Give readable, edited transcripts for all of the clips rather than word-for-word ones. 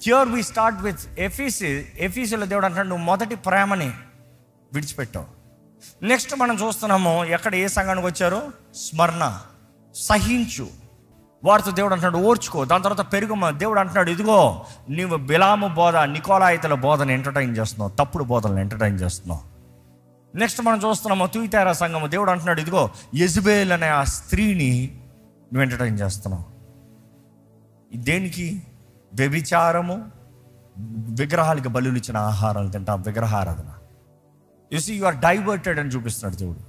Here we start with ఎఫీసీలో దేవుడు అంటాడు, నువ్వు మొదటి ప్రేమని విడిచిపెట్టావు. నెక్స్ట్ మనం చూస్తున్నాము, ఎక్కడ ఏ సంఘానికి వచ్చారు? స్మరణ, సహించు. వారితో దేవుడు అంటున్నాడు ఓర్చుకో. దాని తర్వాత పెరుగుమ. దేవుడు అంటున్నాడు, ఇదిగో నీవు బిలాము బోధ, నికోలాయితల బోధను ఎంటర్టైన్ చేస్తున్నావు, తప్పుడు బోధనలు ఎంటర్టైన్ చేస్తున్నావు. నెక్స్ట్ మనం చూస్తున్నాము తుయితేరా సంఘము. దేవుడు అంటున్నాడు, ఇదిగో యెజబెల్ అనే ఆ స్త్రీని నువ్వు ఎంటర్టైన్ చేస్తున్నావు. దేనికి? వ్యభిచారము, విగ్రహాలకి బలులు ఇచ్చిన ఆహారాలు తింటా, విగ్రహారాధన. You see you are diverted అని చూపిస్తున్నాడు దేవుడు.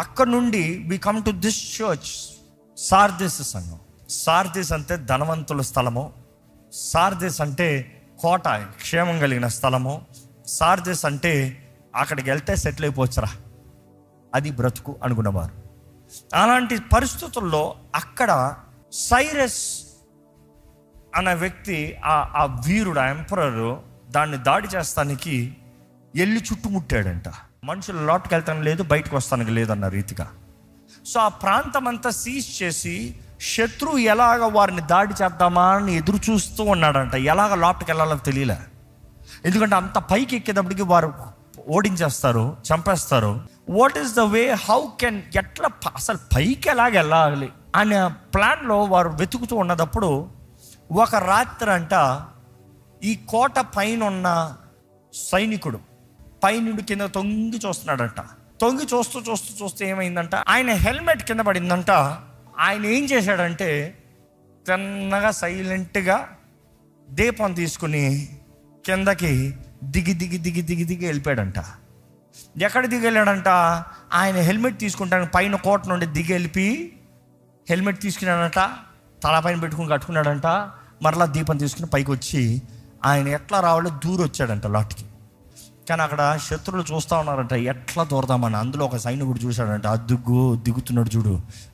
అక్కడ నుండి we come to this church, Sardis సంఘం. సార్దిస్ అంటే ధనవంతుల స్థలము, సార్దిస్ అంటే కోట, క్షేమం కలిగిన స్థలము. సార్దిస్ అంటే అక్కడికి వెళ్తే సెటిల్ అయిపోవచ్చురా, అది బ్రతుకు అనుకున్నవారు. అలాంటి పరిస్థితుల్లో అక్కడ సైరస్ అనే వ్యక్తి, ఆ వీరుడు, ఆ ఎంపరర్ దాన్ని దాడి చేస్తానికి వెళ్ళి చుట్టుముట్టాడంట. మనుషులు లోటుకు వెళ్తాను లేదు, బయటకు వస్తానికి లేదన్న రీతిగా. సో ఆ ప్రాంతం అంతా సీజ్ చేసి శత్రువు ఎలాగ వారిని దాడి చేద్దామా అని ఎదురు చూస్తూ ఉన్నాడంట. ఎలాగ లోటుకు వెళ్ళాలో తెలియలే, ఎందుకంటే అంత పైకి ఎక్కేటప్పటికి వారు ఓడించేస్తారు, చంపేస్తారు. What is the way, how can, ఎట్లా అసలు పైకి ఎలాగ వెళ్ళాలి అనే ప్లాన్లో వారు వెతుకుతూ ఉన్నప్పుడు ఒక రాత్రి అంట ఈ కోట పైన ఉన్న సైనికుడు పైనుండి కింద తొంగి చూస్తున్నాడంట. తొంగి చూస్తూ ఏమైందంట, ఆయన హెల్మెట్ కింద పడిందంట. ఆయన ఏం చేశాడంటే తిన్నగా సైలెంట్గా దీపం తీసుకుని కిందకి దిగి వెళ్ళిపోయాడంట. ఎక్కడ దిగి వెళ్ళాడంట? ఆయన హెల్మెట్ తీసుకుంటాను పైన కోట నుండి దిగి వెళ్ళి హెల్మెట్ తీసుకున్నాడంట, తలపైన పెట్టుకుని కట్టుకున్నాడంట. మరలా దీపం తీసుకుని పైకి వచ్చి ఆయన ఎట్లా రావాలో దూరం వచ్చాడంట లాట్కి. కానీ అక్కడ శత్రువులు చూస్తూ ఉన్నారంట, ఎట్లా దూరదామని. అందులో ఒక సైనికుడు చూశాడంట, అదుగో దిగుతున్నాడు చూడు,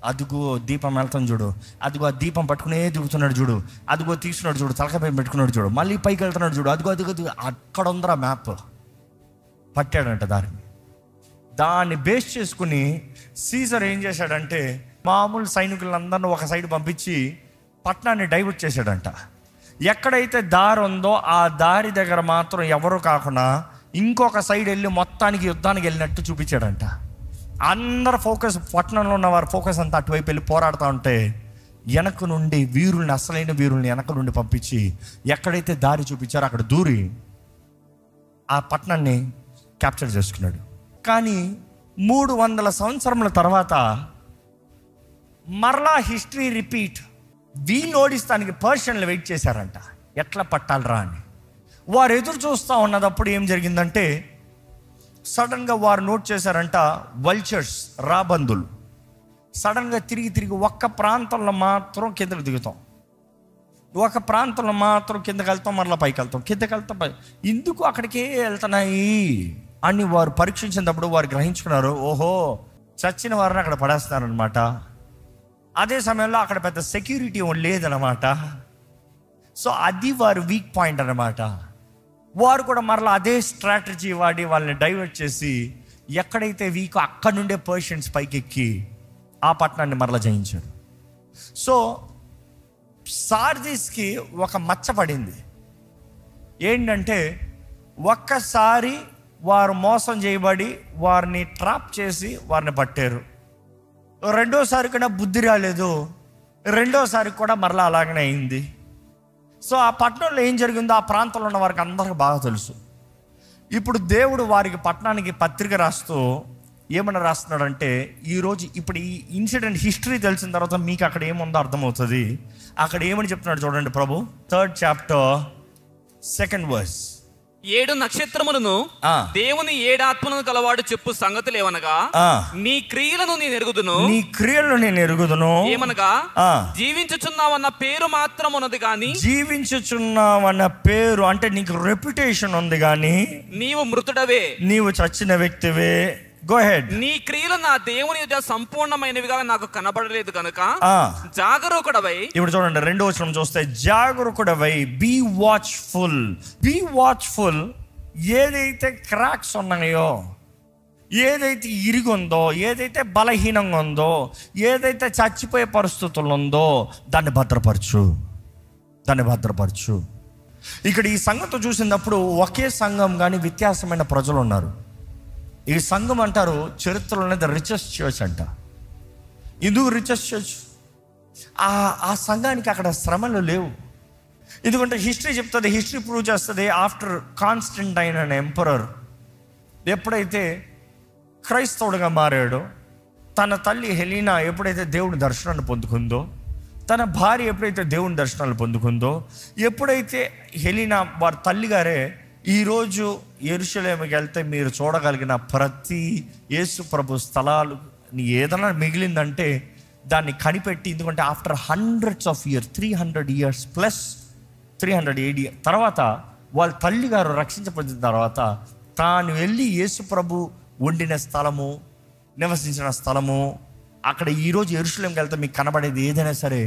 అదుగో దీపం వెళ్తాను చూడు, అదిగో ఆ దీపం పట్టుకునే దిగుతున్నాడు చూడు, అదిగో తీసుకున్నాడు చూడు, తలకాయ పెట్టుకున్నాడు చూడు, మళ్ళీ పైకి వెళ్తున్నాడు చూడు, అదిగో అక్కడ ఉందరా మ్యాప్. పట్టాడంట దాన్ని బేస్ చేసుకుని సీజర్ ఏం చేశాడంటే మామూలు సైనికులందరినీ ఒక సైడ్ పంపించి పట్టణాన్ని డైవర్ట్ చేశాడంట. ఎక్కడైతే దారి ఉందో ఆ దారి దగ్గర మాత్రం ఎవరు కాకుండా ఇంకొక సైడ్ వెళ్ళి మొత్తానికి యుద్ధానికి వెళ్ళినట్టు చూపించాడంట. అందరు ఫోకస్, పట్టణంలో ఉన్న వారి ఫోకస్ అంతా అటువైపు వెళ్ళి పోరాడుతూ ఉంటే వెనక నుండి వీరుల్ని, అసలైన వీరుల్ని వెనక నుండి పంపించి ఎక్కడైతే దారి చూపించారో అక్కడ దూరి ఆ పట్టణాన్ని క్యాప్చర్ చేసుకున్నాడు. కానీ 300 సంవత్సరముల తర్వాత మరలా హిస్టరీ రిపీట్. వీళ్ళు ఓడిస్తానికి పర్షియన్లు వెయిట్ చేశారంట, ఎట్లా పట్టాలరా అని. వారు ఎదురు చూస్తూ ఉన్నదప్పుడు ఏం జరిగిందంటే సడన్గా వారు నోట్ చేశారంట, వల్చర్స్, రాబందులు సడన్గా తిరిగి ఒక్క ప్రాంతంలో మాత్రం కిందకు దిగుతాం, ఒక ప్రాంతంలో మాత్రం కిందకి వెళ్తాం, మరలా పైకి వెళ్తాం, కిందకి వెళ్తాం, ఎందుకు అక్కడికే వెళ్తున్నాయి అని వారు పరీక్షించినప్పుడు వారు గ్రహించుకున్నారు, ఓహో చచ్చిన వారిని అక్కడ పడేస్తున్నారనమాట. అదే సమయంలో అక్కడ పెద్ద సెక్యూరిటీ లేదనమాట. సో అది వారు వీక్ పాయింట్ అనమాట. వారు కూడా మరలా అదే స్ట్రాటజీ వాడి వాళ్ళని డైవర్ట్ చేసి ఎక్కడైతే వీక్ అక్కడ నుండే పర్షియన్స్ పైకి ఎక్కి ఆ పట్టణాన్ని మరలా జయించారు. సో సార్దిస్కి ఒక మచ్చ పడింది. ఏంటంటే ఒక్కసారి వారు మోసం చేయబడి వారిని ట్రాప్ చేసి వారిని పట్టారు. రెండోసారి కూడా బుద్ధి రాలేదు, రెండోసారి కూడా మరలా అలాగనే అయింది. సో ఆ పట్టణంలో ఏం జరిగిందో ఆ ప్రాంతంలో ఉన్న వారికి అందరికీ బాగా తెలుసు. ఇప్పుడు దేవుడు వారికి పట్టణానికి పత్రిక రాస్తూ ఏమన్నా రాస్తున్నాడంటే, ఈరోజు ఇప్పుడు ఈ ఇన్సిడెంట్ హిస్టరీ తెలిసిన తర్వాత మీకు అక్కడ ఏముందో అర్థమవుతుంది. అక్కడ ఏమని చెప్తున్నాడు చూడండి ప్రభు, 3rd chapter 2nd verse. 7 నక్షత్రములను దేవుని 7 ఆత్మలను కలవాడు చెప్పు సంగతులు ఏమనగా, నీ క్రియలను నేను ఎరుగుదును, ఏమనగా జీవించుచున్నావన్న పేరు మాత్రం ఉన్నది గాని, జీవించుచున్నావన్న పేరు అంటే నీకు రెప్యుటేషన్ ఉంది కానీ నీవు మృతుడవే, నీవు చచ్చిన వ్యక్తివే. Go head. నీ క్రియలు నా దేవుని ఎదుట సంపూర్ణమైనవిగా నాకు కనబడలేదు కనుక జాగరూకుడవై. ఇప్పుడు చూడండి 2వ వచనం చూస్తే, జాగరూకుడవై, బీ వాచ్ఫుల్. Be watchful. ఏదైతే క్రాక్స్ ఉన్నాయో, ఏదైతే ఇరిగుందో, ఏదైతే బలహీనంగా ఉందో, ఏదైతే చచ్చిపోయే పరిస్థితులు ఉందో దాన్ని భద్రపరచు. ఇక్కడ ఈ సంఘంతో చూసినప్పుడు ఒకే సంఘం కానీ వ్యత్యాసమైన ప్రజలు ఉన్నారు. ఈ సంఘం అంటారు చరిత్రలోనే ద రిచెస్ట్ చర్చ్ అంట. ఎందుకు రిచెస్ట్ చర్చ్? ఆ సంఘానికి అక్కడ శ్రమలు లేవు. ఎందుకంటే హిస్టరీ చెప్తుంది, హిస్టరీ ప్రూవ్ చేస్తుంది. ఆఫ్టర్ కాన్స్టంటైన్ అనే ఎంపరర్ ఎప్పుడైతే క్రైస్తవుడిగా మారాడో, తన తల్లి హెలీనా ఎప్పుడైతే దేవుని దర్శనాన్ని పొందుకుందో, తన భార్య ఎప్పుడైతే దేవుని దర్శనాలు పొందుకుందో, ఎప్పుడైతే హెలీనా వారి తల్లిగారే ఈరోజు యెరూషలేముకి వెళ్తే మీరు చూడగలిగిన ప్రతి యేసు ప్రభు స్థలాలు ఏదైనా మిగిలిందంటే దాన్ని కనిపెట్టి, ఎందుకంటే after hundreds of years 300 years plus 380 తర్వాత వాళ్ళ తల్లిగారు రక్షించబడిన తర్వాత తాను వెళ్ళి యేసు ప్రభు ఉండిన స్థలము, నివసించిన స్థలము, అక్కడ ఈరోజు యెరూషలేముకి వెళ్తే మీకు కనబడేది ఏదైనా సరే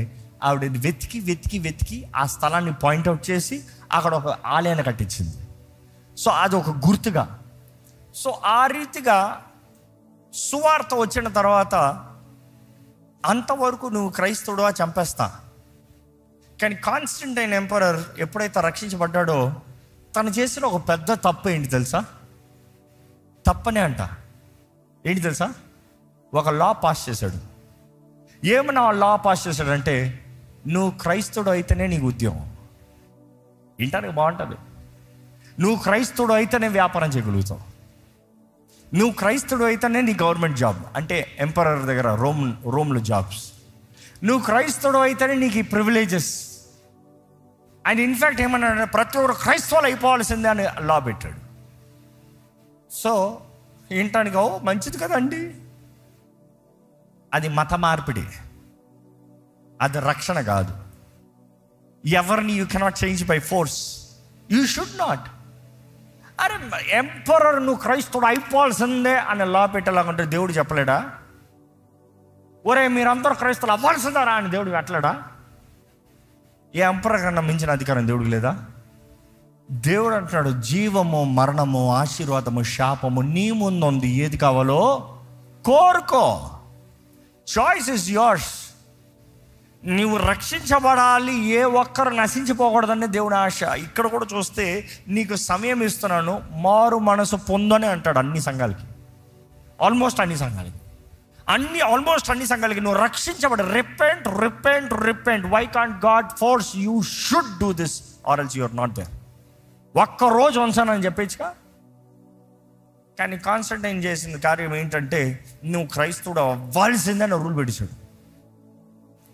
ఆవిడ వెతికి వెతికి వెతికి ఆ స్థలాన్ని పాయింట్అవుట్ చేసి అక్కడ ఒక ఆలయాన్ని కట్టించింది. సో అది ఒక గుర్తుగా. సో ఆ రీతిగా సువార్త వచ్చిన తర్వాత అంతవరకు నువ్వు క్రైస్తవుడుగా చంపేస్తా. కానీ కాన్స్టంటైన్ ఎంపరర్ ఎప్పుడైతే రక్షించబడ్డాడో తను చేసిన ఒక పెద్ద తప్పు ఏంటి తెలుసా? తప్పనే అంట. ఏంటి తెలుసా? ఒక లా పాస్ చేశాడు. ఏమన్నా లా పాస్ చేశాడంటే, నువ్వు క్రైస్తవుడు అయితేనే నీకు ఉద్యోగం. వింటానికి బాగుంటుంది. నువ్వు క్రైస్తవుడు అయితేనే వ్యాపారం చేయగలుగుతావు. నువ్వు క్రైస్తవుడు అయితేనే నీ గవర్నమెంట్ జాబ్, అంటే ఎంపరర్ దగ్గర రోమ్లో జాబ్స్. నువ్వు క్రైస్తవుడు అయితేనే నీకు ఈ ప్రివిలేజెస్. అండ్ ఇన్ఫ్యాక్ట్ ఏమన్నాడు, ప్రతి ఒక్కరు క్రైస్తవులు అయిపోవాల్సిందే అని లా పెట్టాడు. సో వింటానికి మంచిది కదండి. అది మత మార్పిడి, అది రక్షణ కాదు. ఎవరిని you cannot change by force. You should not. అరే ఎంపరర్ నువ్వు క్రైస్తవుడు అయిపోవాల్సిందే అని లా పెట్టేలాగుంటే దేవుడు చెప్పలేడా? ఒరే మీరందరూ క్రైస్తవులు అవ్వాల్సిందారా అని దేవుడు పెట్టలేడా? ఏ ఎంపరర్ కన్నా మించిన అధికారం దేవుడికి లేదా? దేవుడు అంటున్నాడు, జీవము, మరణము, ఆశీర్వాదము, శాపము నీ ముందు ఉంది, ఏది కావాలో కోరుకో. Choice is yours. నువ్వు రక్షించబడాలి, ఏ ఒక్కరు నశించిపోకూడదని దేవుని ఆశ. ఇక్కడ కూడా చూస్తే నీకు సమయం ఇస్తున్నాను, మారు మనసు పొందని అంటాడు అన్ని సంఘాలకి, ఆల్మోస్ట్ అన్ని సంఘాలకి, ఆల్మోస్ట్ అన్ని సంఘాలకి నువ్వు రక్షించబడి repent repent repent. Why can't God force you should do this or else you are not there. ఒక్కరోజు ఉంచానని చెప్పేచ్చుగా. కానీ కాన్స్టంటైన్ చేసిన కార్యం ఏంటంటే, నువ్వు క్రైస్తవుడు అవ్వాల్సిందని రూల్ పెట్టేశాడు.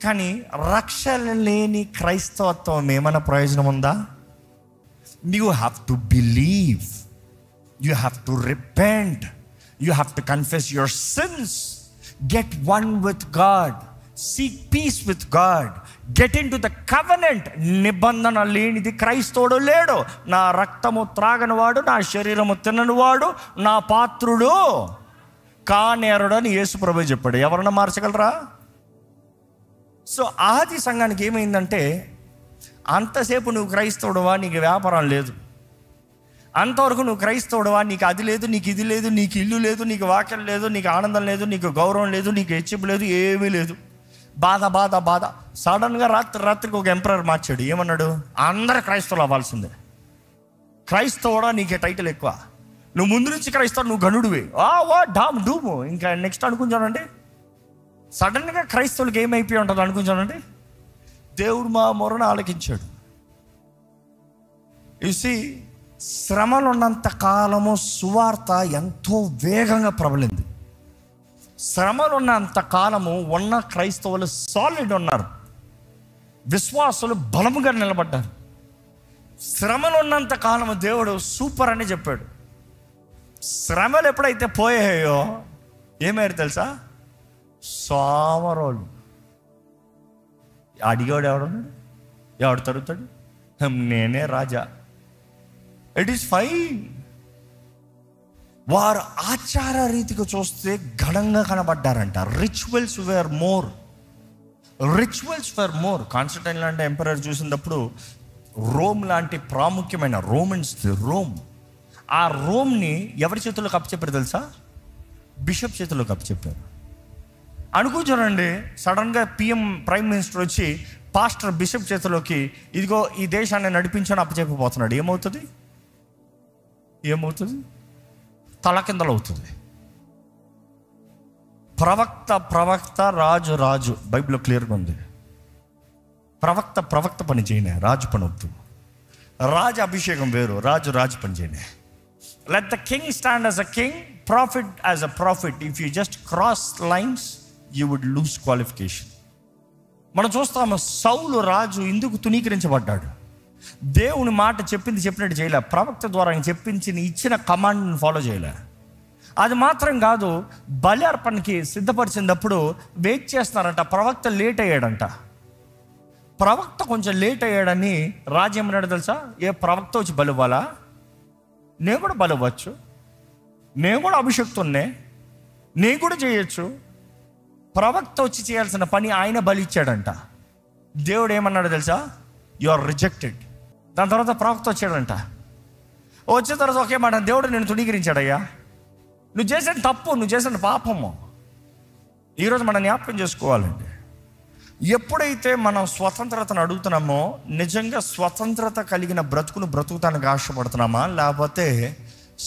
కానీ రక్షణ లేని క్రైస్తవత్వం ఏమైనా ప్రయోజనం ఉందా? You have to believe, you have to repent, you have to confess your sins, get one with God, seek peace with God, get in to the covenant. నిబంధన లేనిది క్రైస్తవుడు లేడు. నా రక్తము త్రాగని వాడు, నా శరీరము తినని వాడు నా పాత్రుడు కానేరుడు అని యేసు ప్రభువు చెప్పాడు. ఎవరన్నా మార్చగలరా? సో ఆది సంఘానికి ఏమైందంటే, అంతసేపు నువ్వు క్రైస్తవుడువా, నీకు వ్యాపారం లేదు. అంతవరకు నువ్వు క్రైస్తవుడువా, నీకు అది లేదు, నీకు ఇది లేదు, నీకు ఇల్లు లేదు, నీకు వాక్యం లేదు, నీకు ఆనందం లేదు, నీకు గౌరవం లేదు, నీకు హెచ్చింపు లేదు, ఏమీ లేదు. బాధ బాధ బాధ. సడన్గా రాత్రికి ఒక ఎంపరర్ మార్చాడు. ఏమన్నాడు? అందరూ క్రైస్తవులు అవ్వాల్సిందే. క్రైస్తవుడా నీకే టైటిల్ ఎక్కువ, నువ్వు ముందు నుంచి క్రైస్తవుడు, నువ్వు గనుడివే, డామ్ డూము. ఇంకా నెక్స్ట్ అనుకుంటానండి, సడన్గా క్రైస్తవులకి ఏమైపోయి ఉంటుంది అనుకుంటానండి. దేవుడు మా మొరను ఆలకించాడు. చూసి శ్రమలు ఉన్నంత కాలము సువార్త ఎంతో వేగంగా ప్రబలింది. శ్రమలు ఉన్నంత కాలము ఉన్న క్రైస్తవులు సాలిడ్ ఉన్నారు, విశ్వాసులు బలముగా నిలబడ్డారు. శ్రమలు ఉన్నంత కాలము దేవుడు సూపర్ అని చెప్పాడు. శ్రమలు ఎప్పుడైతే పోయాయో ఏమయ్యారు తెలుసా? సోమరోళ్ళు. అడిగాడు ఎవడున్నాడు? ఎవడు తరుగుతాడు? నేనే రాజా. It is fine. వారు ఆచార రీతిగా చూస్తే ఘనంగా కనబడ్డారంట. Rituals were more. కాన్స్టంటైన్ లాంటి ఎంపరర్ చూసినప్పుడు రోమ్ లాంటి ప్రాముఖ్యమైన రోమ్, ఆ రోమ్ని ఎవరి చేతుల్లోకి అప్పచెప్పారు తెలుసా? బిషప్ చేతుల్లోకి అప్పచెప్పారు. అనుకుంటారండి, సడన్గా ప్రైమ్ మినిస్టర్ వచ్చి పాస్టర్ బిషప్ చేతిలోకి ఇదిగో ఈ దేశాన్ని నడిపించని అప్పచెప్పిపోతున్నాడు, ఏమవుతుంది? తలకిందలు అవుతుంది. ప్రవక్త, రాజు. బైబిల్లో క్లియర్గా ఉంది. ప్రవక్త పని చేయనే, రాజు పని వద్దు. రాజు అభిషేకం వేరు, రాజు పని చేయనే. Let the king stand as a king, prophet as a prophet. If you just cross lines you would lose qualification. మనం చూస్తాము, సౌలు రాజు ఎందుకు తునీకరించబడ్డాడు? దేవుని మాట చెప్పినట్టు చేయలే. ప్రవక్త ద్వారా ఇచ్చిన కమాండ్ని ఫాలో చేయలే. అది మాత్రం కాదు, బలి అర్పణకి సిద్ధపరిచినప్పుడు వెయిట్ చేస్తున్నారంట. ప్రవక్త లేట్ అయ్యాడంట. ప్రవక్త కొంచెం లేట్ అయ్యాడని రాజు ఏమన్నాడు తెలుసా? ఏ ప్రవక్త వచ్చి బలి ఇవ్వాలా? నేను కూడా బలి ఇవ్వచ్చు, నేను కూడా అభిషక్తున్నే, నేను కూడా చేయొచ్చు. ప్రవక్త వచ్చి చేయాల్సిన పని ఆయన బలి ఇచ్చాడంట. దేవుడు ఏమన్నాడు తెలుసా? You are rejected. దాని తర్వాత ప్రవక్త వచ్చాడంట. వచ్చిన తర్వాత ఒకే మాట, దేవుడు నేను తుణీకరించాడయ్యా, నువ్వు చేసిన తప్పు, నువ్వు చేసిన పాపము. ఈరోజు మనం జ్ఞాపకం చేసుకోవాలండి, ఎప్పుడైతే మనం స్వతంత్రతను అడుగుతున్నామో, నిజంగా స్వతంత్రత కలిగిన బ్రతుకుతానికి ఆశపడుతున్నామా, లేకపోతే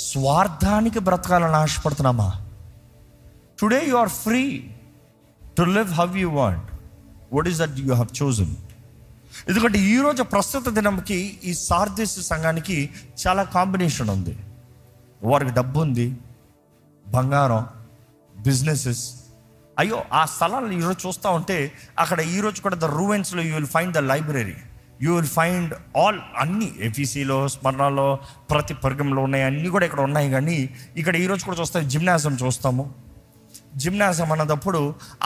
స్వార్థానికి బ్రతకాలని ఆశపడుతున్నామా? Today you are free to live how you want. What is that you have chosen? ఎందుకంటే ఈరోజు ప్రస్తుత దినంకి ఈ సార్దీస్ సంఘానికి చాలా కాంబినేషన్ ఉంది. వారికి డబ్బు ఉంది, బంగారం, బిజినెసెస్. అయ్యో, ఆ స్థలాలను ఈరోజు చూస్తూ ఉంటే అక్కడ ఈరోజు కూడా ద రూవెన్స్లో you will find the library, you will find all, అన్ని ఎఫీసీలో, స్మరణలో, ప్రతి పర్గంలో ఉన్నాయి, అన్నీ కూడా ఇక్కడ ఉన్నాయి. కానీ ఇక్కడ ఈరోజు కూడా చూస్తాం, జిమ్నాజియం చూస్తాము. జిమ్నాజియం అన్నదప్పుడు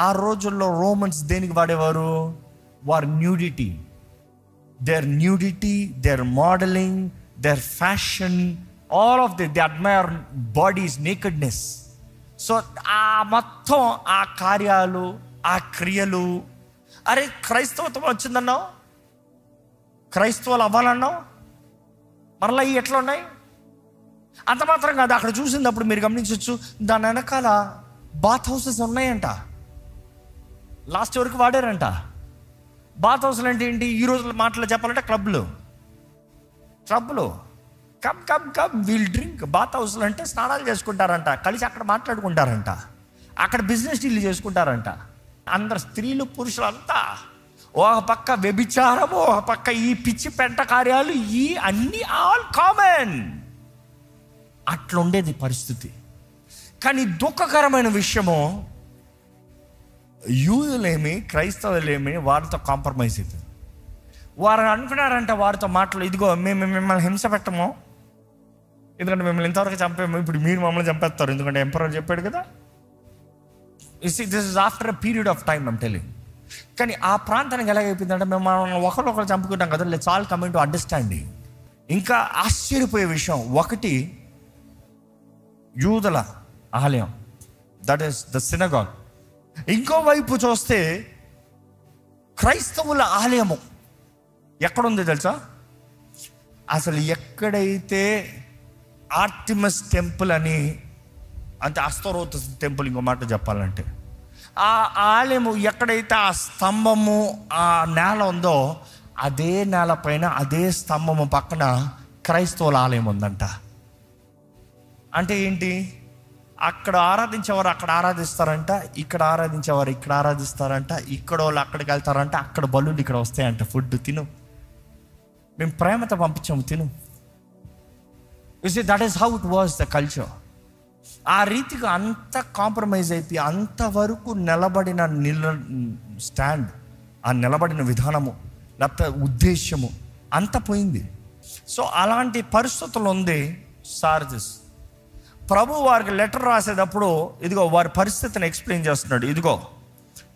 ఆ రోజుల్లో రోమన్స్ దేనికి వాడేవారు? వారు nudity, their modelling, their fashion, all of the admire bodies nakedness. So ఆ మొత్తం ఆ కార్యాలు, ఆ క్రియలు. అరే, క్రైస్తవత్వం వచ్చిందన్నావు, క్రైస్తవులు అవ్వాలన్నావు, మరలా ఇవి ఎట్లా ఉన్నాయి? అంత మాత్రం కాదు, అక్కడ చూసినప్పుడు మీరు గమనించవచ్చు, దాని వెనకాల బాత్ హౌసెస్ ఉన్నాయంట. లాస్ట్ వరకు వాడారంట. బాత్ హౌస్లు అంటే ఏంటి? ఈ రోజు మాటలు చెప్పాలంటే క్లబ్లు కమ్ వీల్ డ్రింక్. బాత్ హౌస్లు అంటే స్నానాలు చేసుకుంటారంట, కలిసి అక్కడ మాట్లాడుకుంటారంట, అక్కడ బిజినెస్ డీల్ చేసుకుంటారంట. అందరు స్త్రీలు పురుషులు అంతా ఒక పక్క వ్యభిచారము, ఒక పక్క ఈ పిచ్చి పెంట కార్యాలు, ఈ అన్ని ఆల్ కామన్. అట్లుండేది పరిస్థితి. కానీ దుఃఖకరమైన విషయము, యూదులేమి క్రైస్తవులేమి వారితో కాంప్రమైజ్ అవుతుంది. వారు అనుకున్నారంట, వారితో మాటలు, ఇదిగో మేము మిమ్మల్ని హింస పెట్టము, ఎందుకంటే మిమ్మల్ని ఇంతవరకు చంపాము, ఇప్పుడు మీరు మమ్మల్ని చంపేస్తారు, ఎందుకంటే ఎంపరర్ చెప్పాడు కదా. This is after a period of time I'm telling. కానీ ఆ ప్రాంతానికి ఎలాగైపోయిందంటే, మేము ఒకరినొకరు చంపుకుంటాం కదా, let's all coming to understanding. ఇంకా ఆశ్చర్యపోయే విషయం ఒకటి, యూదుల ఆలయం, దట్ ఈస్ ద సినగాగ్. ఇంకోవైపు చూస్తే క్రైస్తవుల ఆలయము ఎక్కడుంది తెలుసా? అసలు ఎక్కడైతే ఆర్టిమస్ టెంపుల్ అని, అంటే అస్తరోత్ టెంపుల్, ఇంకో మాట చెప్పాలంటే, ఆ ఆలయము ఎక్కడైతే ఆ స్తంభము ఆ నేల ఉందో, అదే నేల పైన అదే స్తంభము పక్కన క్రైస్తవుల ఆలయం ఉందంట. అంటే ఏంటి? అక్కడ ఆరాధించేవారు అక్కడ ఆరాధిస్తారంట, ఇక్కడ ఆరాధించేవారు ఇక్కడ ఆరాధిస్తారంట, ఇక్కడ వాళ్ళు అక్కడికి వెళ్తారంట, అక్కడ బలులు ఇక్కడ వస్తాయంట, ఫుడ్ తిను, మేము ప్రేమతో పంపించాము, తిను. You see, that is how it was the culture. ఆ రీతిగా అంత కాంప్రమైజ్ అయిపోయి, అంతవరకు నిలబడిన స్టాండ్, ఆ నిలబడిన విధానము, లేకపోతే ఉద్దేశ్యము అంత పోయింది. సో అలాంటి పరిస్థితులు ఉంది సార్దిస్. ప్రభు వారికి లెటర్ రాసేటప్పుడు ఇదిగో వారి పరిస్థితిని ఎక్స్ప్లెయిన్ చేస్తున్నాడు. ఇదిగో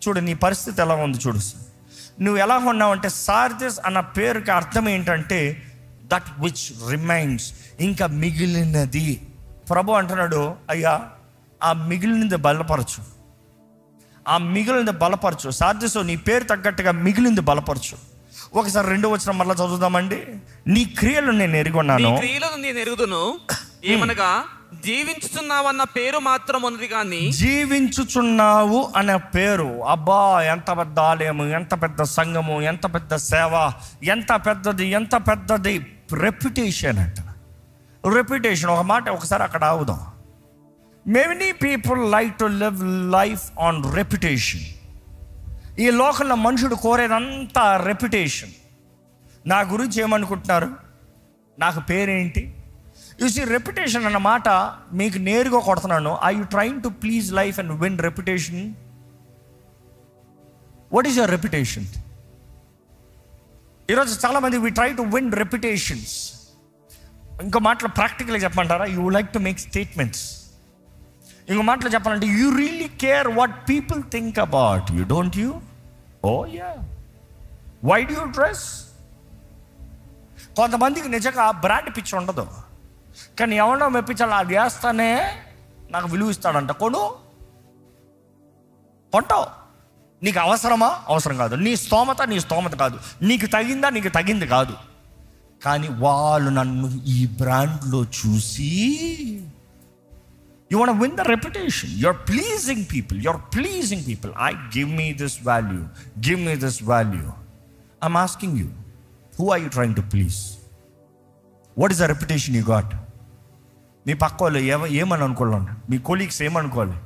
చూడు, నీ పరిస్థితి ఎలా ఉంది చూడు, నువ్వు ఎలా ఉన్నావంటే, సార్దిస్ అన్న పేరుకి అర్థం ఏంటంటే దట్ విచ్ రిమైన్స్, ఇంకా మిగిలినది. ప్రభు అంటున్నాడు, అయ్యా ఆ మిగిలినది బలపరచు, ఆ మిగిలినది బలపరచు. సార్దిస్, నీ పేరు తగ్గట్టుగా మిగిలింది బలపరచు. ఒకసారి 2వ వచనం మళ్ళీ చదువుదామండి. నీ క్రియలు నేను ఎరుగున్నాను, క్రియలను నేను ఎరుగుదును, ఏమనగా జీవించుచున్నావన్న పేరు మాత్రం ఉన్నది కానీ, జీవించుచున్నావు అనే పేరు, అబ్బా ఎంత పెద్ద ఆలయము, ఎంత పెద్ద సంఘము, ఎంత పెద్ద సేవ, ఎంత పెద్దది రెప్యుటేషన్ అంట. రెప్యుటేషన్ ఒక మాట ఒకసారి అక్కడ ఆగుదాం. Many people like to live life on reputation. ఈ లోకంలో మనుషుడు కోరేదంతా రెప్యుటేషన్. నా గురించి ఏమనుకుంటున్నారు, నాకు పేరేంటి. చూసి రెప్యుటేషన్ అన్న మాట మీకు నేరుగా కొడుతున్నాను. Are you trying to please life and win reputation? What is your reputation? ఈరోజు చాలామంది we try to win reputations. ఇంకో మాటలో ప్రాక్టికల్గా చెప్పమంటారా, you like to make statements. ఇంకో మాటలో చెప్పాలంటే you really care what people think about you, don't you? Oh ya, why do you dress? కొంతమందికి నిజంగా బ్రాండ్ పిచ్చి ఉండదు, కానీ ఎవరో మెప్పించాలి, అది వేస్తానే నాకు విలువ ఇస్తాడంట. కొంటావు. నీకు అవసరమా? అవసరం కాదు. నీ స్తోమత కాదు. నీకు తగిందా? నీకు తగింది కాదు. కానీ వాళ్ళు నన్ను ఈ బ్రాండ్లో చూసి, you want to win the reputation. You're pleasing people. Give me this value. I'm asking you, who are you trying to please? What is the reputation you got? మీ పక్క వాళ్ళు ఏమని అనుకోవాలి, మీ కొలీగ్స్ ఏమనుకోవాలి?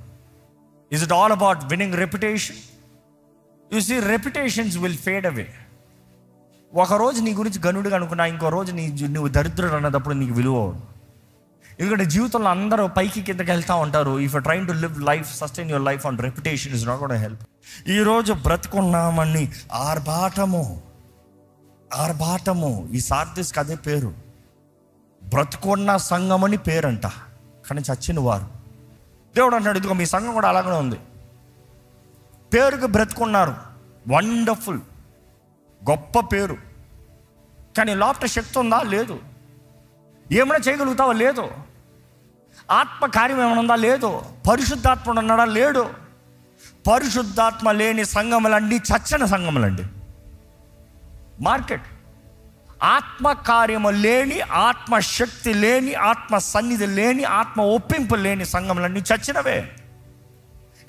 Is it all about winning reputation? You see, reputations will fade away. ఒకరోజు నీ గురించి గనుడిగా అనుకున్నా, ఇంకో రోజు నువ్వు దరిద్రుడు అన్నదప్పుడు నీకు విలువ. ఎందుకంటే జీవితంలో అందరూ పైకి కిందకి వెళ్తూ ఉంటారు. If you trying to live life, sustain your life on reputation is not gonna help. ఈరోజు బ్రతుకున్నామని ఆర్భాటము ఈ సార్దిస్కి అదే పేరు. బ్రతుకున్న సంఘం అని పేరంట, కానీ చచ్చిన వారు. దేవుడు అంటాడు, ఇదిగో మీ సంఘం కూడా అలాగనే ఉంది. పేరుకి బ్రతుకున్నారు, వండర్ఫుల్, గొప్ప పేరు, కానీ లోపల శక్తి ఉందా? లేదు. ఏమైనా చేయగలుగుతావా? లేదు. ఆత్మ కార్యం ఏమైనా ఉందా? లేదు. పరిశుద్ధాత్మ ఉన్నాడా? లేడు. పరిశుద్ధాత్మ లేని సంఘములన్నీ చచ్చిన సంఘములండి. మార్కెట్. ఆత్మ కార్యము లేని, ఆత్మ శక్తి లేని, ఆత్మ సన్నిధి లేని, ఆత్మ ఒప్పింపు లేని సంఘములన్నీ చచ్చినవే.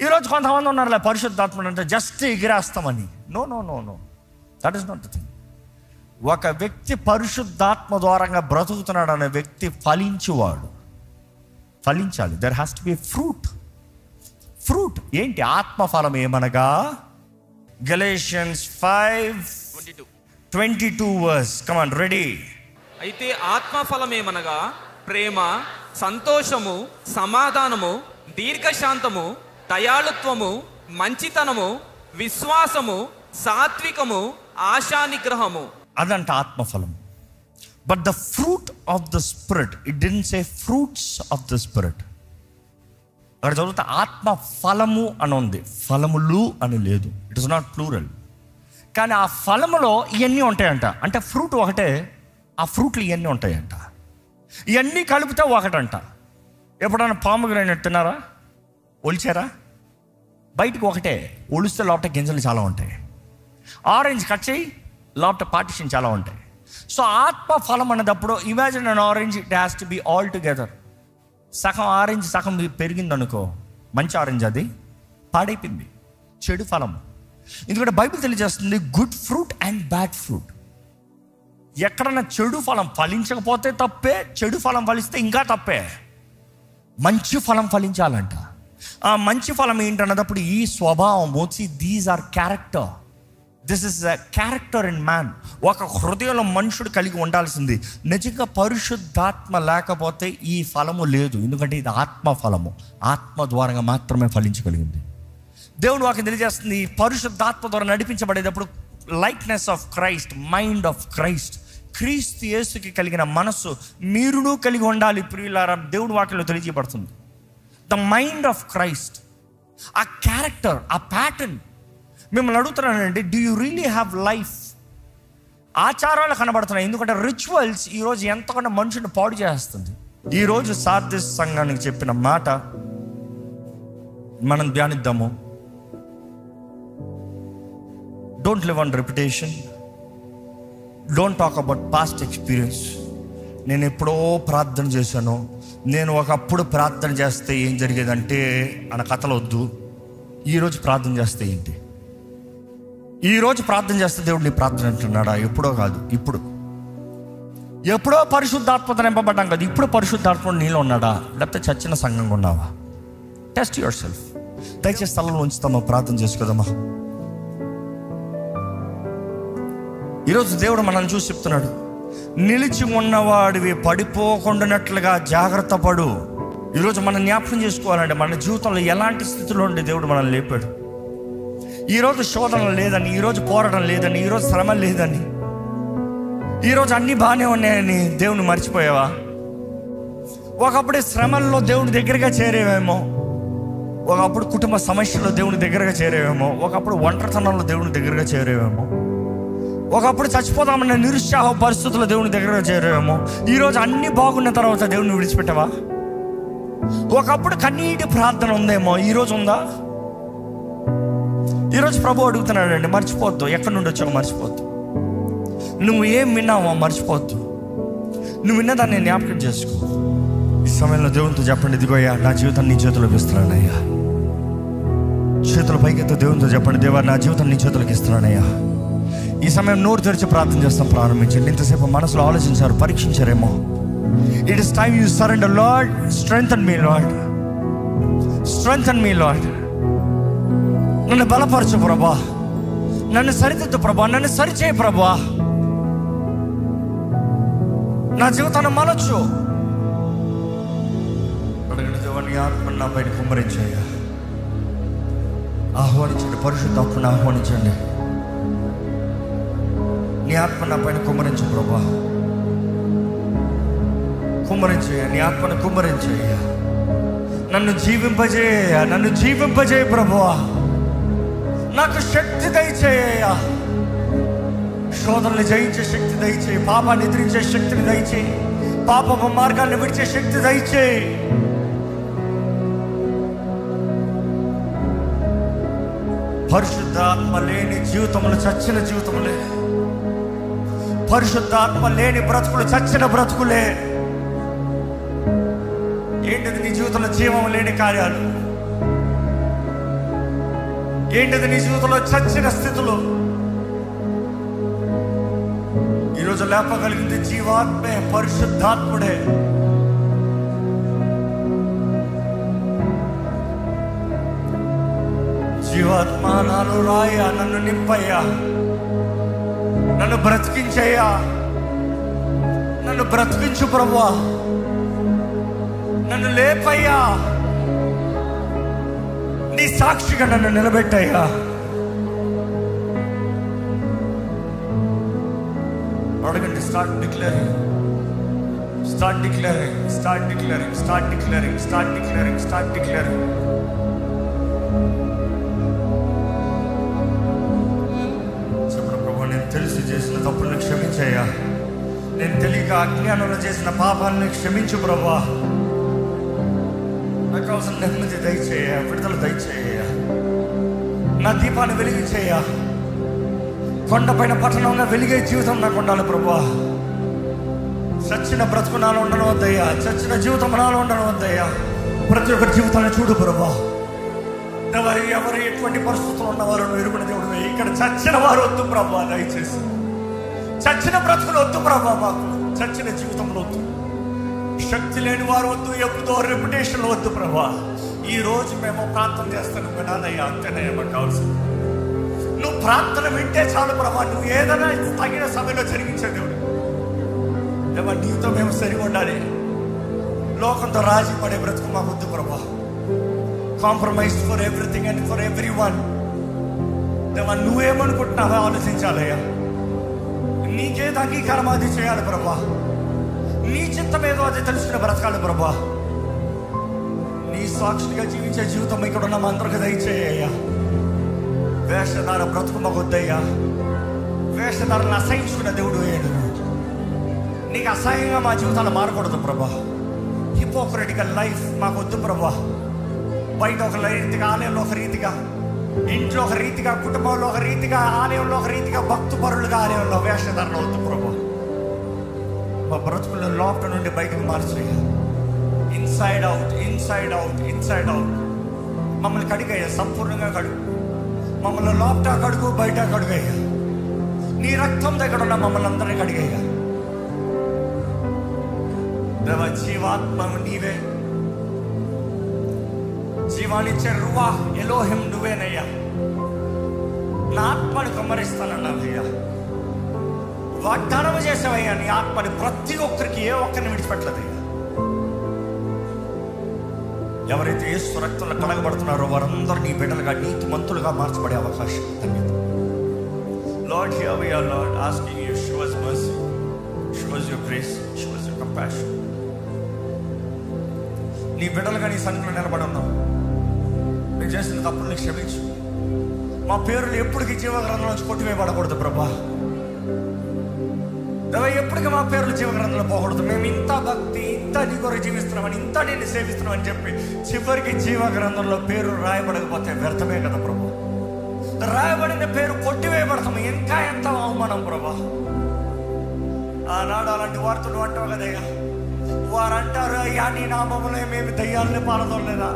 ఈరోజు కొంతమంది ఉన్నారులే పరిశుద్ధాత్మ అంటే జస్ట్ ఎగిరేస్తామని. No, that is not the thing. ఒక వ్యక్తి పరిశుద్ధాత్మ ద్వారంగా బ్రతుకుతున్నాడు అనే వ్యక్తి ఫలించాలి. There has to be fruit. ఏంటి ఆత్మ ఫలం? ఏమనగా Galatians 5:22 verse. Come on, ready. అయితే ఆత్మ ఫలం ఏమనగా ప్రేమ, సంతోషము, సమాధానము, దీర్ఘశాంతము, దయాళుత్వము, మంచితనము, విశ్వాసము, సాత్వికము, ఆశానిగ్రహము. అదంట ఆత్మఫలం. But the fruit of the spirit, it didn't say fruits of the spirit. అక్కడ చదివితే ఆత్మ ఫలము అని ఉంది, ఫలములు అని లేదు. It is not plural. కానీ ఆ ఫలములో ఇవన్నీ ఉంటాయంట. అంటే ఫ్రూట్ ఒకటే, ఆ ఫ్రూట్లు ఇవన్నీ ఉంటాయంట. ఇవన్నీ కలిపితే ఒకటంట. ఎప్పుడైనా పామగ్రానైట్ తిన్నారా? ఒలిచారా? బయటకు ఒకటే, ఒలిస్తే లోపల గింజలు చాలా ఉంటాయి. ఆరెంజ్ కట్ చేయి, లోపల పార్టిషన్ చాలా ఉంటాయి. సో ఆత్మ ఫలం అన్నదప్పుడు imagine an orange, it has to be all together. సగం ఆరెంజ్ సగం పెరిగింది అనుకో, మంచి ఆరెంజ్ అది పాడైపోయింది, చెడు ఫలం. ఎందుకంటే బైబిల్ తెలియజేస్తుంది good fruit and bad fruit. ఎక్కడన్నా చెడు ఫలం ఫలించకపోతే తప్పే, చెడు ఫలం ఫలిస్తే ఇంకా తప్పే. మంచి ఫలం ఫలించాలంట. ఆ మంచి ఫలం ఏంటన్నప్పుడు ఈ స్వభావం వచ్చి, these are character. This is a character in man. ఒక హృదయంలో మనుషుడు కలిగి ఉండాల్సింది. నిజంగా పరిశుద్ధాత్మ లేకపోతే ఈ ఫలము లేదు. ఎందుకంటే ఇది ఆత్మ ఫలము, ఆత్మ ద్వారంగా మాత్రమే ఫలించగలిగింది. దేవుడు వాక్యం తెలియజేస్తుంది, ఈ పరిశుద్ధాత్మ ద్వారా నడిపించబడేటప్పుడు likeness of Christ, mind of Christ, క్రీస్తు యేసుకి కలిగిన మనస్సు మీరును కలిగి ఉండాలి ప్రియులారా. దేవుడు వాక్యంలో తెలియజేయబడుతుంది ద మైండ్ ఆఫ్ క్రైస్ట్. ఆ క్యారెక్టర్, ఆ ప్యాటర్న్. మిమ్మల్ని అడుగుతున్నానండి, do you really have life? ఆచారాలు కనబడుతున్నాయి. ఎందుకంటే రిచువల్స్ ఈరోజు ఎంతకన్నా మనుషుని పాడు చేస్తుంది. ఈరోజు సార్దిస్ సంఘానికి చెప్పిన మాట మనం ధ్యానిద్దాము. Don't live on reputation. Don't talk about past experience. నేను ఎప్పుడో ప్రార్థన చేశాను, నేను ఒకప్పుడు ప్రార్థన చేస్తే ఏం జరిగేదంటే అన్న కథలు వద్దు. ఈరోజు ప్రార్థన చేస్తే ఏంటి? ఈరోజు ప్రార్థన చేస్తే దేవుడు నీ ప్రార్థన అంటున్నాడా? ఎప్పుడో కాదు, ఎప్పుడో పరిశుద్ధాత్మత నింపబడ్డాం కదా. ఇప్పుడు పరిశుద్ధాత్మ నీలో ఉన్నాడా, లేకపోతే చచ్చిన సంఘంగా ఉన్నావా? Test your self. దయచేసి స్థలంలో ఉంచుతామా, ప్రార్థన చేసుకోదామా? ఈరోజు దేవుడు మనల్ని చూసి చెప్తున్నాడు, నిలిచి ఉన్నవాడివి పడిపోకుండానట్లుగా జాగ్రత్త పడు. ఈరోజు మనం జ్ఞాపకం చేసుకోవాలంటే మన జీవితంలో ఎలాంటి స్థితిలో ఉండి దేవుడు మనల్ని లేపాడు. ఈరోజు శోధన లేదని, ఈరోజు పోరాటం లేదని, ఈరోజు శ్రమ లేదని, ఈరోజు అన్నీ బాగానే ఉన్నాయని దేవుని మర్చిపోయావా? ఒకప్పుడు శ్రమల్లో దేవుని దగ్గరగా చేరేవేమో, ఒకప్పుడు కుటుంబ సమస్యల్లో దేవుని దగ్గరగా చేరేవేమో, ఒకప్పుడు ఒంటరితనంలో దేవుని దగ్గరగా చేరేవేమో, ఒకప్పుడు చచ్చిపోదామన్న నిరుత్సాహ పరిస్థితుల్లో దేవుని దగ్గరగా చేరేవేమో. ఈరోజు అన్నీ బాగున్న తర్వాత దేవుని విడిచిపెట్టావా? ఒకప్పుడు కన్నీటి ప్రార్థన ఉందేమో, ఈరోజు ఉందా? ఈరోజు ప్రభు అడుగుతున్నాడండి, మర్చిపోవద్దు. ఎక్కడి నుండి వచ్చావో మర్చిపోవద్దు. నువ్వు ఏం విన్నావో మర్చిపోవద్దు. నువ్వు విన్నదాన్ని జ్ఞాపకం చేసుకో. ఈ సమయంలో దేవునితో చెప్పండి, ఇదిగోయ్యా నా జీవితాన్ని నీ చేతులకు ఇస్తున్నానయ్యా. చేతుల పైకెత్తో దేవునితో చెప్పండి, దేవా నా జీవితం నీ చేతులకు ఇస్తున్నానయ్యా. ఈ సమయం నోరు తెరిచి ప్రార్థన చేస్తాం ప్రారంభించండి. ఇంతసేపు మనసులో ఆలోచించారు, పరీక్షించారేమో. It is time you surrender. Lord strengthen me, Lord strengthen me, Lord నన్ను బలపరచు ప్రభా, నన్ను సరిదిద్దు ప్రభా, నన్ను సరిచేయి ప్రభా, నా జీవితాన్ని మలచు. అడగండి, దేవాన్ని ఆత్మ నా పైన కుమ్మరించయ్యా. ఆహ్వానించండి, పరిశుద్ధాత్మను ఆహ్వానించండి. నీ ఆత్మ నా పైన కుమ్మరించు ప్రభా, కుమ్మరించయ్యా. నీ ఆత్మను కుమ్మరించయ్యా. నన్ను జీవింపజేయ, నన్ను జీవింపజేయ ప్రభువా. నాకు శక్తి దయచేయ్యా. శోధనలు జయించే శక్తి దయచేయి, పాపాన్ని ఎదిరించే శక్తిని దయచేయి, పాపపు మార్గాన్ని విడిచే శక్తి దయచేయి. పరిశుద్ధాత్మ లేని జీవితములు చచ్చిన జీవితములే. పరిశుద్ధాత్మ లేని బ్రతుకులు చచ్చిన బ్రతుకులే. ఏంటిది నీ జీవితంలో జీవం లేని కార్యాలు? ఏంటిది నీ జీవితంలో చచ్చిన స్థితులు? ఈరోజు లేపగలిగింది జీవాత్మే, పరిశుద్ధాత్ముడే. జీవాత్మ నాలో రాయ్యా, నన్ను నింపయ్యా, నన్ను బ్రతికించయ్యా, నన్ను బ్రతికించు ప్రభువా, నన్ను లేపయ్యా, నీ సాక్షిగా నన్ను నిలబెట్టయ్యా. అడగండి, start declaring, start declaring, start declaring, start declaring, start declaring, start declaring. చెప్పండి, ప్రభు నేను తెలిసి చేసిన తప్పులను క్షమించయ్యా. నేను తెలియక అజ్ఞానంలో చేసిన పాపాలను క్షమించు ప్రభా. నాకు కావాల్సిన నెమ్మది దయచేయ, విడుదల దయచేయ. నా దీపాన్ని వెలిగించేయ. కొండపైన పట్టణంగా వెలిగే జీవితం నాకు ఉండాలి ప్రభువా. చచ్చిన బ్రతుకు నాలో ఉండను వద్దయ్యా, చచ్చిన జీవితం నాలో ఉండను వద్దయ్యా. ప్రతి ఒక్కరి జీవితాన్ని చూడు ప్రభువా. ఎవరు ఎటువంటి పరిస్థితులు ఉన్నవారు నువ్వు ఎరుగున దేవుడు. ఇక్కడ చచ్చిన వారు వద్దు ప్రభువా, దయచేసి చచ్చిన బ్రతుకులు వద్దు ప్రభువా. మాకు చచ్చిన జీవితంలో వద్దు, శక్తి లేని వారు వద్దు, ఎప్పుడో రెప్యుటేషన్ వద్దు ప్రభా. ఈ రోజు మేము ప్రార్థన చేస్తాను వినాలయ్యా, అంతేనే మాకు కావాల్సింది. నువ్వు ప్రార్థన వింటే చాలు ప్రభా. నువ్వు ఏదైనా తగిన సమయంలో జరిగించే దేవుడు. దేవా నీతో మేము సరిగా ఉండాలి. లోకంతో రాజీ పడే బ్రతుకు మాకు వద్దు ప్రభా. Compromise for everything and for every one. దేవా నువ్వేమనుకుంటున్నావో ఆలోచించాలయ్యా. నీకేది అంగీకారం అది చేయాలి ప్రభా. నీ చిత్తం ఏదో అది తెలుసుకునే బ్రతకాలి ప్రభా. నీ సాక్షిగా జీవించే జీవితం ఇక్కడ ఉన్న మా అందరికి దయచేయ్యా. వేషధార బ్రతుకు మాకు వద్దయ్యా. వేషధారను అసహించుకున్న దేవుడు వేయడు. నీకు అసహ్యంగా మా జీవితాలు మారకూడదు ప్రభా. హిపోక్రటికల్ లైఫ్ మాకు వద్దు ప్రభా. బయట ఒక రీతిగా, ఆలయంలో ఒక రీతిగా, ఇంట్లో ఒక రీతిగా, కుటుంబంలో ఒక రీతిగా, ఆలయంలో ఒక రీతిగా, భక్తు పరులుగా ఆలయంలో వేషధారణ వద్దు ప్రభా. మా బ్రతుకుల్లో లోపల నుండి బయటకు మార్చేయ. Inside out, inside out, inside out. మమ్మల్ని కడిగయ్యా, సంపూర్ణంగా కడుగు. మమ్మల్ని లోపట కడుగు, బయట కడుగయ్యా. నీ రక్తం దగ్గర ఉన్న మమ్మల్ని అందరినీ కడిగయ్యా. దేవ, జీవాత్మ నీవే, జీవానిచ్చే రువా ఎలోహిం నువ్వేనయ్యా. నా ఆత్మని కుమ్మరిస్తానన్నావయ్యా, వాగ్దానం చేసావయ్యా. నీ ఆత్మని ప్రతి ఒక్కరికి, ఏ ఒక్కరిని విడిచిపెట్టలేదయ్యా. ఎవరైతే యేసు రక్తంలో కడగబడుతున్నారో వారందరూ నీ బిడ్డలుగా, నీతిమంతులుగా మార్చబడే అవకాశం. Lord, here we are, Lord, asking you, show us mercy, show us your grace, show us your compassion. నీ బిడ్డలుగా నీ సన్నిధిలో నిలబడి ఉన్నాం. మేము చేసిన తప్పుల్ని క్షమించు. మా పేర్లు ఎప్పటికీ జీవగ్రంథంలో నుంచి కొట్టివేయబడకూడదు ప్రభా. ఎప్పటికీ మా పేర్లు జీవగ్రంథంలో పోకూడదు. మేము ఇంత భక్తి, ఇంత నీ కొరకు జీవిస్తున్నామని, ఇంత నేను సేవిస్తున్నామని చెప్పి చివరికి జీవగ్రంథంలో పేరు రాయబడకపోతే వ్యర్థమే కదా ప్రభా. రాయబడిన పేరు కొట్టివేయబడతాము, ఇంకా ఎంత అవమానం ప్రభా. ఆనాడు అలాంటి వార్తలు అంటావు కదయ్యా. వారు అంటారు, అయ్యా నీ నామములో మేము దయ్యాలని పారదోలేదా,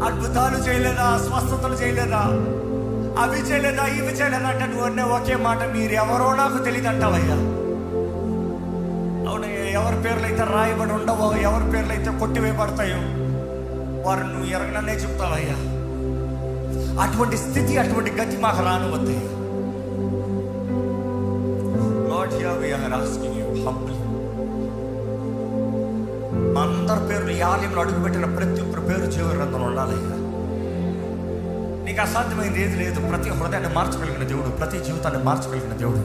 అద్భుతాలు చేయలేదా, స్వస్థతలు చేయలేదా, అవి చేయలేదా, ఇవి చేయలేదా అంటే నువ్వు అనే ఒకే మాట, మీరు ఎవరో నాకు తెలియదు అంటావయ్యా. అవునయ్యా, ఎవరి పేర్లు అయితే రాయబడి ఉండవో, ఎవరి పేర్లు అయితే కొట్టివేయబడతాయో వారు నువ్వు ఎరగననే చెప్తావయ్యా. అటువంటి స్థితి, అటువంటి గతి మాకు రానివద్దయ్యా. Lord, here we are asking you humbly. మా అందరి పేర్లు ఈ ఆలయంలో అడుగుపెట్టిన ప్రతి ఒక్కరి పేరు జీవగ్రంథంలో ఉండాలయ్యా. నీకు అసాధ్యమైంది ఏది లేదు. ప్రతి హృదయాన్ని మార్చగలిగిన దేవుడు, ప్రతి జీవితాన్ని మార్చగలిగిన దేవుడు.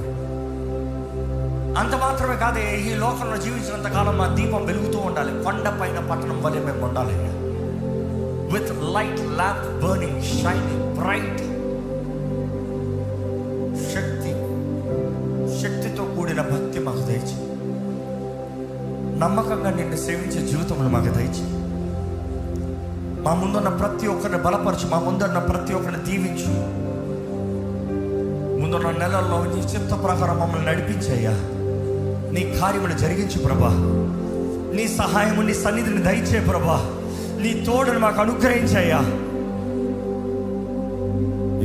అంత మాత్రమే కాదే, ఈ లోకంలో జీవించినంత కాలం మా దీపం వెలుగుతూ ఉండాలి. కొండ పైన పట్టణం వలె మేము ఉండాలయ్యా. With light lamp burning, shining bright. శక్తితో కూడిన భక్తి మాకు దయచి, నమ్మకంగా నిన్ను సేవించే జీవితంలో మాకు దయచి. మా ముందున్న ప్రతి ఒక్కరిని బలపరచు, మా ముందున్న ప్రతి ఒక్కరిని దీవించు. ముందున్న నెలల్లో నీ చిత్త ప్రకారం మమ్మల్ని నడిపించయ్యా. నీ కార్యములు జరిగించు ప్రభా. నీ సహాయము, నీ సన్నిధిని దయచే ప్రభా. నీ తోడుని మాకు అనుగ్రహించయ్యా.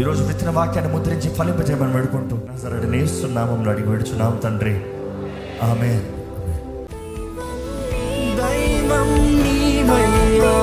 ఈరోజు విత్తన వాక్యాన్ని ముద్రించి ఫలింపజేయమని వేడుకుంటూ నజరేయుడైన యేసు నామములో అడిగి వేడుచున్నాం తండ్రి, ఆమేన్. దైవం నీవయ్యా.